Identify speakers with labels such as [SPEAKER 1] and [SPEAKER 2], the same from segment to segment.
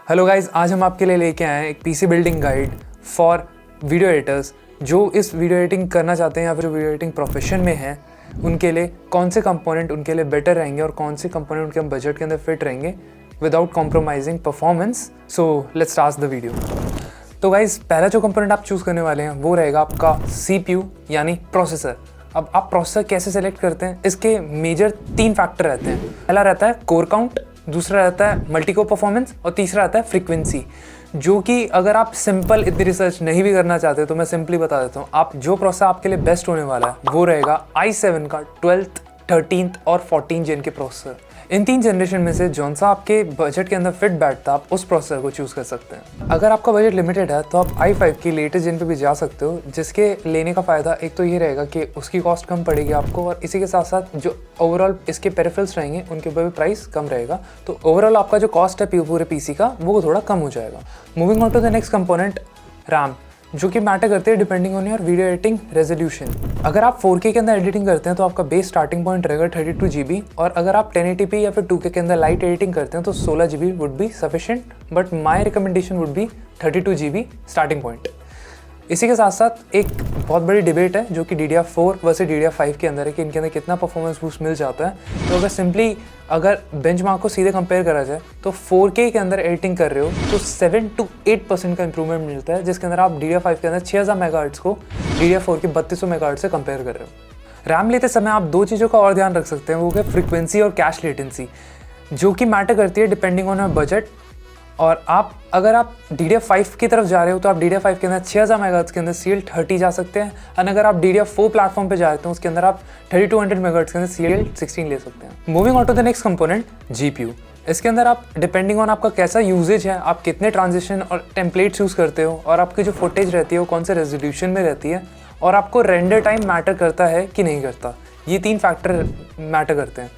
[SPEAKER 1] Hello guys, आज हम आपके लिए लेके आए हैं एक PC building guide for video editors जो इस वीडियो एडिटिंग करना चाहते हैं या फिर जो वीडियो एडिटिंग प्रोफेशन में हैं उनके लिए कौन से कंपोनेंट उनके लिए बेटर रहेंगे और कौन से कंपोनेंट उनके बजट के अंदर फिट रहेंगे without compromising performance. So let's start the video. तो गाइस, पहला जो कंपोनेंट आप चूज़ करने वाले हैं वो रहेगा आपका CPU यानी प्रोसेसर। अब आप प्रोसेसर कैसे सेलेक्ट करते हैं, इसके मेजर 3 फैक्टर रहते हैं। पहला रहता है कोर काउंट, दूसरा रहता है मल्टीकोर परफॉर्मेंस और तीसरा रहता है फ्रीक्वेंसी। जो कि अगर आप सिंपल इतनी रिसर्च नहीं भी करना चाहते तो मैं सिंपली बता देता हूँ, आप जो प्रोसेसर आपके लिए बेस्ट होने वाला है वो रहेगा i7 का 12th 13th और 14th जेन के प्रोसेसर। इन 3 जनरेशन में से जौन सा आपके बजट के अंदर फिट बैठता है आप उस प्रोसेसर को चूज़ कर सकते हैं। अगर आपका बजट लिमिटेड है तो आप i5 की लेटेस्ट जेन पे भी जा सकते हो, जिसके लेने का फ़ायदा एक तो ये रहेगा कि उसकी कॉस्ट कम पड़ेगी आपको और इसी के साथ साथ जो ओवरऑल इसके पेरिफेरल्स रहेंगे उनके ऊपर भी प्राइस कम रहेगा। तो ओवरऑल आपका जो कॉस्ट है पूरे पीसी का वो थोड़ा कम हो जाएगा। Moving on to the next component, RAM, जो कि मैटर करते हैं depending on your video editing resolution. अगर आप 4K के अंदर एडिटिंग करते हैं तो आपका बेस स्टार्टिंग पॉइंट रहेगा 32 GB, और अगर आप 1080p या फिर 2K के अंदर लाइट एडिटिंग करते हैं तो 16 GB would be sufficient, but my recommendation would be 32 GB starting point. इसी के साथ साथ एक बहुत बड़ी डिबेट है जो कि DDR4 वर्सेस DDR5 के अंदर है कि इनके अंदर कितना परफॉर्मेंस बूस्ट मिल जाता है। तो अगर सिंपली अगर बेंचमार्क को सीधे कंपेयर करा जाए तो 4K के अंदर एडिटिंग कर रहे हो तो 7 to 8% का इंप्रूवमेंट मिलता है, जिसके अंदर आप DDR5 के अंदर 6000 मेगाहर्ट्ज़ को DDR4 के 3200 मेगाहर्ट्ज़ से कंपेयर कर रहे हो। रैम लेते समय आप 2 चीज़ों का और ध्यान रख सकते हैं, वो है फ्रीक्वेंसी और कैश लेटेंसी, जो कि मैटर करती है डिपेंडिंग ऑन योर बजट। और अगर आप DDR5 की तरफ जा रहे हो तो आप DDR5 के अंदर 6000 मेगाहर्ट्ज़ के अंदर CL30 जा सकते हैं, और अगर आप DDR4 प्लेटफॉर्म पे जा रहे हो उसके अंदर आप 3200 मेगाहर्ट्ज़ के अंदर CL16 ले सकते हैं। Moving on to the next component, GPU। इसके अंदर आप डिपेंडिंग ऑन आपका कैसा यूजेज है, आप कितने ट्रांजिशन और टेम्पलेट्स यूज़ करते हो, और आपकी जो फुटेज रहती है वो कौन से रेजोल्यूशन में रहती है, और आपको रेंडर टाइम मैटर करता है कि नहीं करता, ये 3 फैक्टर मैटर करते हैं।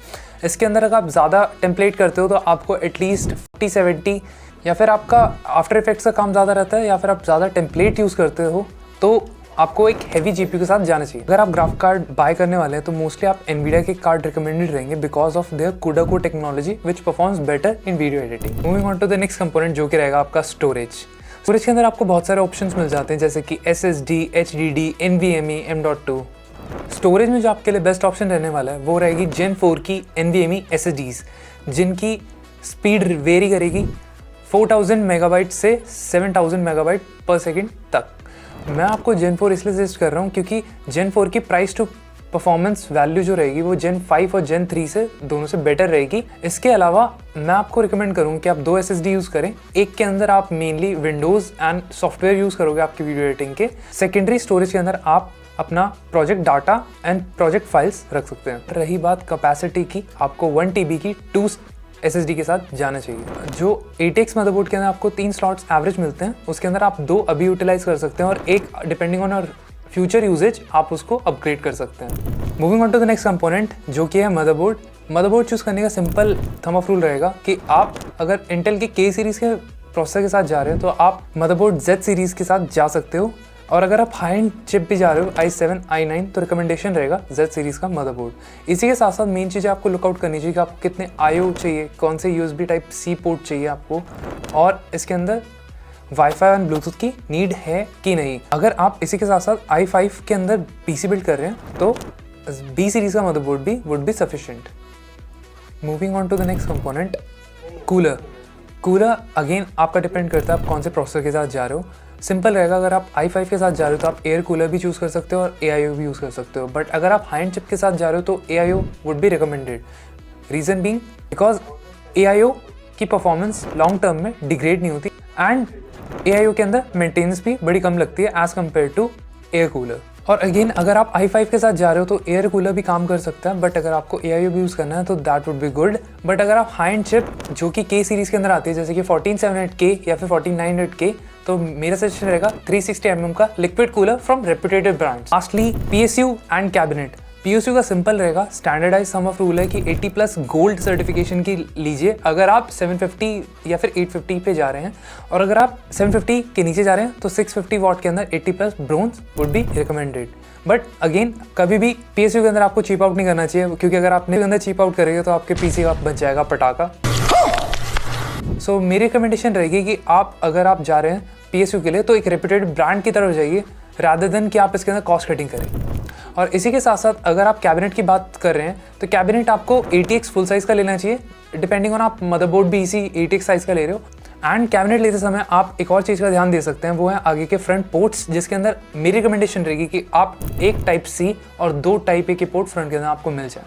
[SPEAKER 1] इसके अंदर अगर आप ज़्यादा टेम्पलेट करते हो तो आपको एटलीस्ट 50-70, या फिर आपका आफ्टर इफेक्ट्स का काम ज़्यादा रहता है, या फिर आप ज़्यादा टेम्पलेट यूज़ करते हो तो आपको एक हैवी GPU के साथ जाना चाहिए। अगर आप ग्राफ कार्ड बाय करने वाले हैं तो मोस्टली आप NVIDIA के कार्ड रिकमेंडेड रहेंगे because of their CUDA core technology which performs better in video editing. Moving on to the next component जो कि रहेगा आपका स्टोरेज। स्टोरेज के अंदर आपको बहुत सारे ऑप्शंस मिल जाते हैं जैसे कि SSD, HDD, NVMe, M.2। Storage में जो आपके लिए बेस्ट ऑप्शन रहने वाला है वो रहेगी Gen 4 की NVMe SSDs, जिनकी स्पीड वेरी करेगी 4000 मेगाबाइट से 7000 मेगाबाइट पर सेकेंड तक। मैं आपको Gen 4 इसलिए सजेस्ट कर रहा हूँ क्योंकि Gen 4 की प्राइस टू परफॉर्मेंस वैल्यू जो रहेगी वो Gen 5 और Gen 3 से दोनों से बेटर रहेगी। इसके अलावा मैं आपको रिकमेंड करूँगा कि आप 2 SSD यूज़ करें। एक के अंदर आप mainly Windows and software use करोगे आपकी वीडियो एडिटिंग के। सेकेंडरी स्टोरेज के अंदर आप अपना project data and project files रख सकते हैं। रही बात कैपेसिटी की, आपको 1 TB की 2 SSD के साथ जाना चाहिए। जो ATX मदरबोर्ड के अंदर आपको 3 स्लॉट्स एवरेज मिलते हैं, उसके अंदर आप 2 अभी यूटिलाइज कर सकते हैं और एक डिपेंडिंग ऑन और फ्यूचर यूजेज आप उसको अपग्रेड कर सकते हैं। Moving on to the next component जो कि है मदरबोर्ड। मदरबोर्ड चूज़ करने का सिंपल थंब ऑफ रूल रहेगा कि आप अगर इंटेल के K सीरीज़ के प्रोसेसर के साथ जा रहे हो तो आप मदरबोर्ड Z सीरीज़ के साथ जा सकते हो, और अगर आप हाई एंड चिप भी जा रहे हो i7, i9 तो रिकमेंडेशन रहेगा Z सीरीज़ का मदरबोर्ड। इसी के साथ साथ मेन चीज़ें आपको लुकआउट करनी चाहिए कि आपको कितने IO चाहिए, कौन से USB टाइप C पोर्ट चाहिए आपको, और इसके अंदर वाईफाई एंड ब्लूटूथ की नीड है कि नहीं। अगर आप इसी के साथ साथ i5 के अंदर PC बिल्ड कर रहे हैं तो B सीरीज़ का मदरबोर्ड भी would be sufficient. Moving on to the next component, cooler again आपका डिपेंड करता है आप कौन से प्रोसेसर के साथ जा रहे हो। सिंपल रहेगा, अगर आप i5 के साथ जा रहे हो तो आप एयर कूलर भी चूज़ कर सकते हो और AIO भी यूज़ कर सकते हो, बट अगर आप हाई एंड चिप के साथ जा रहे हो तो AIO would be recommended. Reason being because AIO की परफॉर्मेंस लॉन्ग टर्म में डिग्रेड नहीं होती, एंड AIO के अंदर मेंटेनेंस भी बड़ी कम लगती है as compare to air cooler. और अगेन अगर आप i5 के साथ जा रहे हो तो एयर कूलर भी काम कर सकता है, बट अगर आपको AIO भी यूज़ करना है तो that would be good. But अगर आप हाई एंड चिप जो कि K सीरीज़ के अंदर आती है जैसे कि 14700K या फिर 14900K, तो मेरा सजेशन रहेगा 360 mm का liquid cooler from reputed brands. Lastly PSU and cabinet. PSU का सिंपल रहेगा, स्टैंडर्डाइज सम ऑफ रूल है कि 80+ गोल्ड सर्टिफिकेशन की लीजिए अगर आप 750 या फिर 850 पे जा रहे हैं, और अगर आप 750 के नीचे जा रहे हैं तो 650 वॉट के अंदर 80+ bronze would be recommended. But again कभी भी PSU के अंदर आपको चीप आउट नहीं करना चाहिए, क्योंकि अगर आपने अंदर चीप आउट करेंगे तो आपके PC का बच जाएगा पटाखा। सो मेरी रिकमेंडेशन रहेगी कि अगर आप जा रहे हैं PSU के लिए तो एक रेप्यूटेड ब्रांड की तरफ जाइए रादर देन कि आप इसके अंदर कॉस्ट कटिंग करें। और इसी के साथ साथ अगर आप कैबिनेट की बात कर रहे हैं तो कैबिनेट आपको ATX फुल साइज़ का लेना चाहिए, डिपेंडिंग ऑन आप मदरबोर्ड भी इसी ATX साइज़ का ले रहे हो। एंड कैबिनेट लेते समय आप एक और चीज़ का ध्यान दे सकते हैं, वो है आगे के फ्रंट पोर्ट्स, जिसके अंदर मेरी रिकमेंडेशन रहेगी कि आप एक Type-C और 2 Type-A के पोर्ट फ्रंट के अंदर आपको मिल जाए।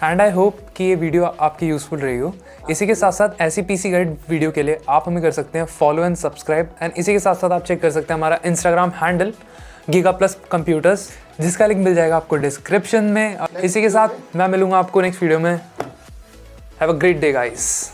[SPEAKER 1] एंड आई होप कि ये वीडियो आपकी यूज़फुल रही हो। इसी के साथ साथ ऐसी PC गाइड वीडियो के लिए आप हमें कर सकते हैं फॉलो एंड सब्सक्राइब। एंड इसी के साथ साथ आप चेक कर सकते हैं हमारा Instagram हैंडल Giga+ Computers, जिसका लिंक मिल जाएगा आपको डिस्क्रिप्शन में। इसी के साथ मैं मिलूंगा आपको नेक्स्ट वीडियो में। Have a great day guys.